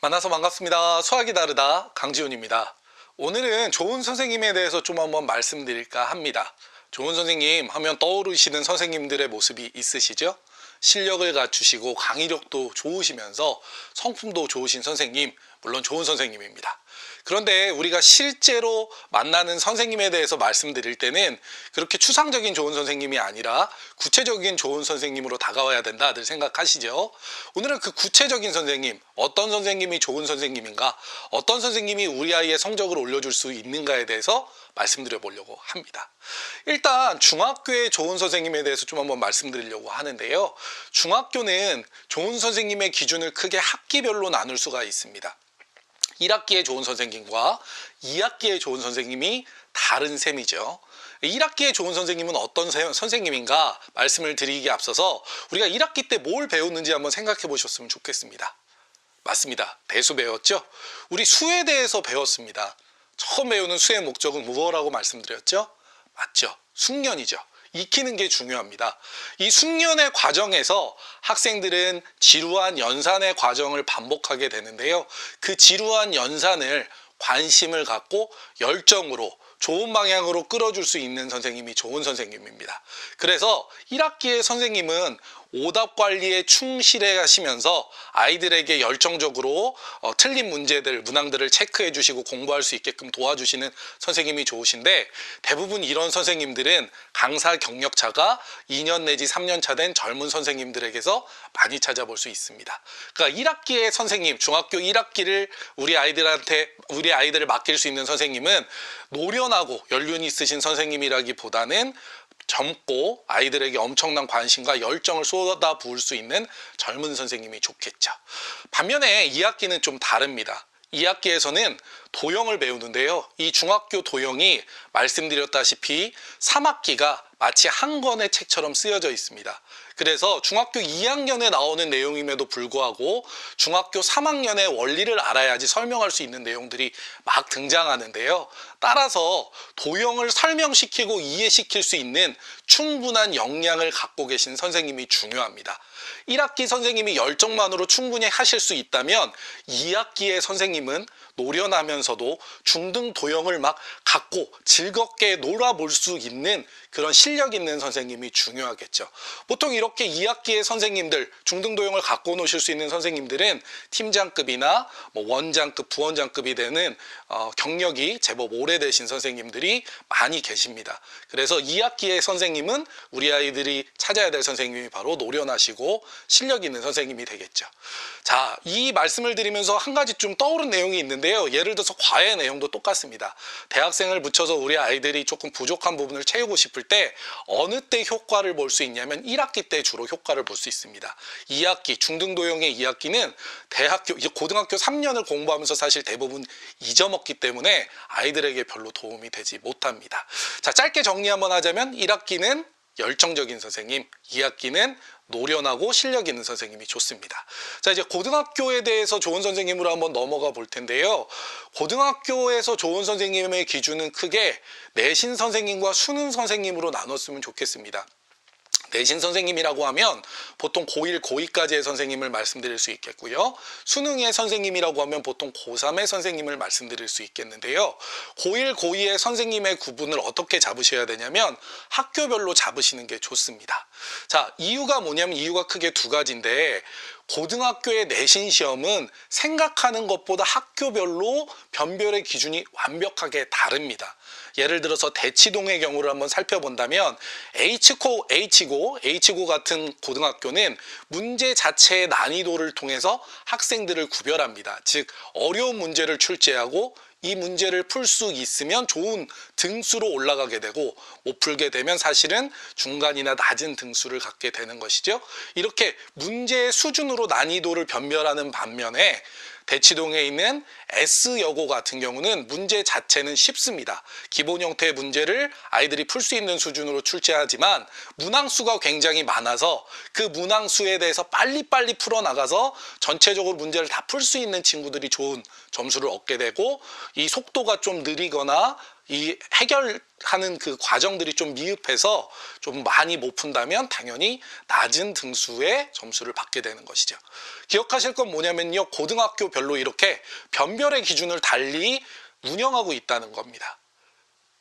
만나서 반갑습니다. 수학이 다르다 강지훈입니다. 오늘은 좋은 선생님에 대해서 좀 한번 말씀드릴까 합니다. 좋은 선생님 하면 떠오르시는 선생님들의 모습이 있으시죠? 실력을 갖추시고 강의력도 좋으시면서 성품도 좋으신 선생님, 물론 좋은 선생님입니다. 그런데 우리가 실제로 만나는 선생님에 대해서 말씀드릴 때는 그렇게 추상적인 좋은 선생님이 아니라 구체적인 좋은 선생님으로 다가와야 된다들 생각하시죠? 오늘은 그 구체적인 선생님, 어떤 선생님이 좋은 선생님인가, 어떤 선생님이 우리 아이의 성적을 올려줄 수 있는가에 대해서 말씀드려 보려고 합니다. 일단 중학교의 좋은 선생님에 대해서 좀 한번 말씀드리려고 하는데요. 중학교는 좋은 선생님의 기준을 크게 학기별로 나눌 수가 있습니다. 1학기에 좋은 선생님과 2학기에 좋은 선생님이 다른 셈이죠. 1학기에 좋은 선생님은 어떤 선생님인가 말씀을 드리기에 앞서서 우리가 1학기 때 뭘 배웠는지 한번 생각해 보셨으면 좋겠습니다. 맞습니다. 대수 배웠죠? 우리 수에 대해서 배웠습니다. 처음 배우는 수의 목적은 무엇이라고 말씀드렸죠? 맞죠? 숙련이죠. 익히는 게 중요합니다. 이 숙련의 과정에서 학생들은 지루한 연산의 과정을 반복하게 되는데요. 그 지루한 연산을 관심을 갖고 열정으로 좋은 방향으로 끌어줄 수 있는 선생님이 좋은 선생님입니다. 그래서 1학기의 선생님은 오답 관리에 충실해 하시면서 아이들에게 열정적으로 틀린 문제들, 문항들을 체크해 주시고 공부할 수 있게끔 도와주시는 선생님이 좋으신데, 대부분 이런 선생님들은 강사 경력차가 2년 내지 3년 차 된 젊은 선생님들에게서 많이 찾아볼 수 있습니다. 그러니까 1학기의 선생님, 중학교 1학기를 우리 아이들을 맡길 수 있는 선생님은 노련하고 연륜이 있으신 선생님이라기보다는 젊고 아이들에게 엄청난 관심과 열정을 쏟아 부을 수 있는 젊은 선생님이 좋겠죠. 반면에 2학기는 좀 다릅니다. 2학기에서는 도형을 배우는데요. 이 중학교 도형이 말씀드렸다시피 3학기가 마치 한 권의 책처럼 쓰여져 있습니다. 그래서 중학교 2학년에 나오는 내용임에도 불구하고 중학교 3학년의 원리를 알아야지 설명할 수 있는 내용들이 막 등장하는데요. 따라서 도형을 설명시키고 이해시킬 수 있는 충분한 역량을 갖고 계신 선생님이 중요합니다. 1학기 선생님이 열정만으로 충분히 하실 수 있다면 2학기의 선생님은 노련하면서도 중등 도형을 막 갖고 즐겁게 놀아볼 수 있는 그런 실력 있는 선생님이 중요하겠죠. 보통 이렇게 2학기의 선생님들, 중등 도형을 갖고 노실 수 있는 선생님들은 팀장급이나 원장급, 부원장급이 되는 경력이 제법 오래되신 선생님들이 많이 계십니다. 그래서 2학기의 선생님은 우리 아이들이 찾아야 될 선생님이 바로 노련하시고 실력 있는 선생님이 되겠죠. 자, 이 말씀을 드리면서 한 가지 좀 떠오른 내용이 있는데요. 예를 들어서 과외 내용도 똑같습니다. 대학생을 붙여서 우리 아이들이 조금 부족한 부분을 채우고 싶을 때 어느 때 효과를 볼 수 있냐면 1학기 때 주로 효과를 볼 수 있습니다. 2학기, 중등도형의 2학기는 고등학교 3년을 공부하면서 사실 대부분 잊어먹기 때문에 아이들에게 별로 도움이 되지 못합니다. 자, 짧게 정리 한번 하자면 1학기는 열정적인 선생님, 2학기는 노련하고 실력 있는 선생님이 좋습니다. 자, 이제 고등학교에 대해서 좋은 선생님으로 한번 넘어가 볼 텐데요. 고등학교에서 좋은 선생님의 기준은 크게 내신 선생님과 수능 선생님으로 나눴으면 좋겠습니다. 내신 선생님이라고 하면 보통 고1, 고2까지의 선생님을 말씀드릴 수 있겠고요. 수능의 선생님이라고 하면 보통 고3의 선생님을 말씀드릴 수 있겠는데요. 고1, 고2의 선생님의 구분을 어떻게 잡으셔야 되냐면 학교별로 잡으시는 게 좋습니다. 자, 이유가 뭐냐면 이유가 크게 두 가지인데, 고등학교의 내신 시험은 생각하는 것보다 학교별로 변별의 기준이 완벽하게 다릅니다. 예를 들어서 대치동의 경우를 한번 살펴본다면 H고 같은 고등학교는 문제 자체의 난이도를 통해서 학생들을 구별합니다. 즉 어려운 문제를 출제하고 이 문제를 풀 수 있으면 좋은 등수로 올라가게 되고 못 풀게 되면 사실은 중간이나 낮은 등수를 갖게 되는 것이죠. 이렇게 문제의 수준으로 난이도를 변별하는 반면에 대치동에 있는 S여고 같은 경우는 문제 자체는 쉽습니다. 기본 형태의 문제를 아이들이 풀 수 있는 수준으로 출제하지만 문항수가 굉장히 많아서 그 문항수에 대해서 빨리빨리 풀어나가서 전체적으로 문제를 다 풀 수 있는 친구들이 좋은 점수를 얻게 되고, 이 속도가 좀 느리거나 이 해결하는 그 과정들이 좀 미흡해서 좀 많이 못 푼다면 당연히 낮은 등수의 점수를 받게 되는 것이죠. 기억하실 건 뭐냐면요. 고등학교별로 이렇게 변별의 기준을 달리 운영하고 있다는 겁니다.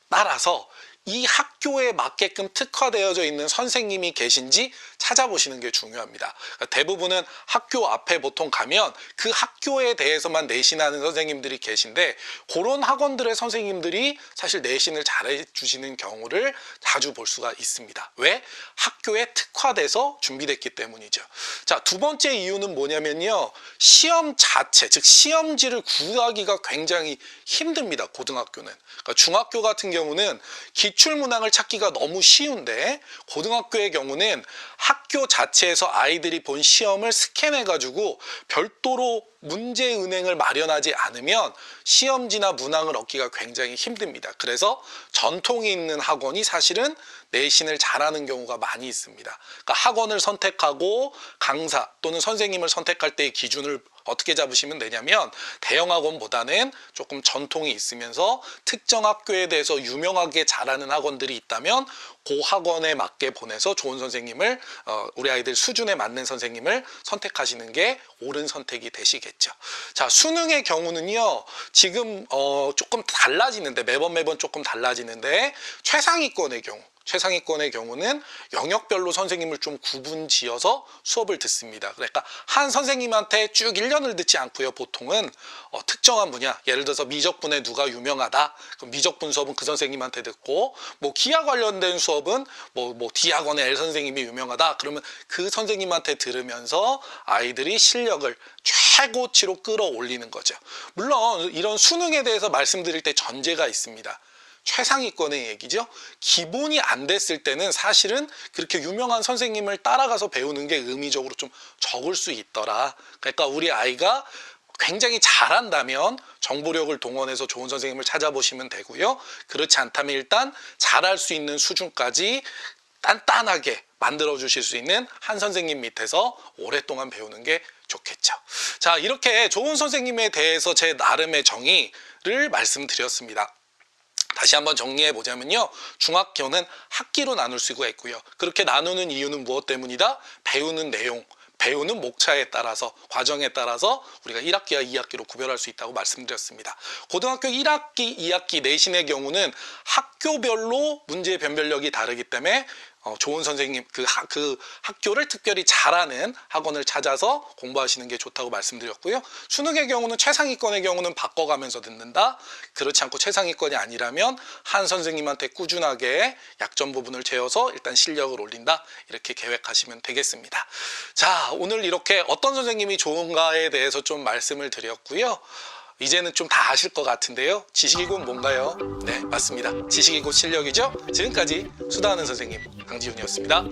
따라서 이 학교에 맞게끔 특화되어져 있는 선생님이 계신지 찾아보시는 게 중요합니다. 그러니까 대부분은 학교 앞에 보통 가면 그 학교에 대해서만 내신하는 선생님들이 계신데 그런 학원들의 선생님들이 사실 내신을 잘해 주시는 경우를 자주 볼 수가 있습니다. 왜? 학교에 특화돼서 준비됐기 때문이죠. 자, 두 번째 이유는 뭐냐면요. 시험 자체, 즉 시험지를 구하기가 굉장히 힘듭니다. 고등학교는. 그러니까 중학교 같은 경우는 기출문항을 찾기가 너무 쉬운데 고등학교의 경우는 학교 자체에서 아이들이 본 시험을 스캔해가지고 별도로 문제은행을 마련하지 않으면 시험지나 문항을 얻기가 굉장히 힘듭니다. 그래서 전통이 있는 학원이 사실은 내신을 잘하는 경우가 많이 있습니다. 그러니까 학원을 선택하고 강사 또는 선생님을 선택할 때의 기준을 어떻게 잡으시면 되냐면 대형 학원보다는 조금 전통이 있으면서 특정 학교에 대해서 유명하게 잘하는 학원들이 있다면 그 학원에 맞게 보내서 좋은 선생님을 우리 아이들 수준에 맞는 선생님을 선택하시는 게 옳은 선택이 되시겠죠. 자, 수능의 경우는요. 지금 조금 달라지는데 매번 조금 달라지는데 최상위권의 경우는 영역별로 선생님을 좀 구분 지어서 수업을 듣습니다. 그러니까 한 선생님한테 쭉 1년을 듣지 않고요. 보통은 특정한 분야, 예를 들어서 미적분에 누가 유명하다. 그럼 미적분 수업은 그 선생님한테 듣고 뭐 기하 관련된 수업은 뭐 D학원의 L 선생님이 유명하다. 그러면 그 선생님한테 들으면서 아이들이 실력을 최고치로 끌어올리는 거죠. 물론 이런 수능에 대해서 말씀드릴 때 전제가 있습니다. 최상위권의 얘기죠. 기본이 안 됐을 때는 사실은 그렇게 유명한 선생님을 따라가서 배우는 게 의미적으로 좀 적을 수 있더라. 그러니까 우리 아이가 굉장히 잘한다면 정보력을 동원해서 좋은 선생님을 찾아보시면 되고요. 그렇지 않다면 일단 잘할 수 있는 수준까지 단단하게 만들어 주실 수 있는 한 선생님 밑에서 오랫동안 배우는 게 좋겠죠. 자, 이렇게 좋은 선생님에 대해서 제 나름의 정의를 말씀드렸습니다. 다시 한번 정리해 보자면요. 중학교는 학기로 나눌 수가 있고요. 그렇게 나누는 이유는 무엇 때문이다? 배우는 내용, 배우는 목차에 따라서, 과정에 따라서 우리가 1학기와 2학기로 구별할 수 있다고 말씀드렸습니다. 고등학교 1학기, 2학기 내신의 경우는 학교별로 문제 변별력이 다르기 때문에 좋은 선생님, 그 학교를 특별히 잘하는 학원을 찾아서 공부하시는 게 좋다고 말씀드렸고요. 수능의 경우는 최상위권의 경우는 바꿔가면서 듣는다. 그렇지 않고 최상위권이 아니라면 한 선생님한테 꾸준하게 약점 부분을 채워서 일단 실력을 올린다. 이렇게 계획하시면 되겠습니다. 자, 오늘 이렇게 어떤 선생님이 좋은가에 대해서 좀 말씀을 드렸고요. 이제는 좀 다 아실 것 같은데요. 지식이 곧 뭔가요? 네, 맞습니다. 지식이 곧 실력이죠. 지금까지 수다하는 선생님 강지훈이었습니다.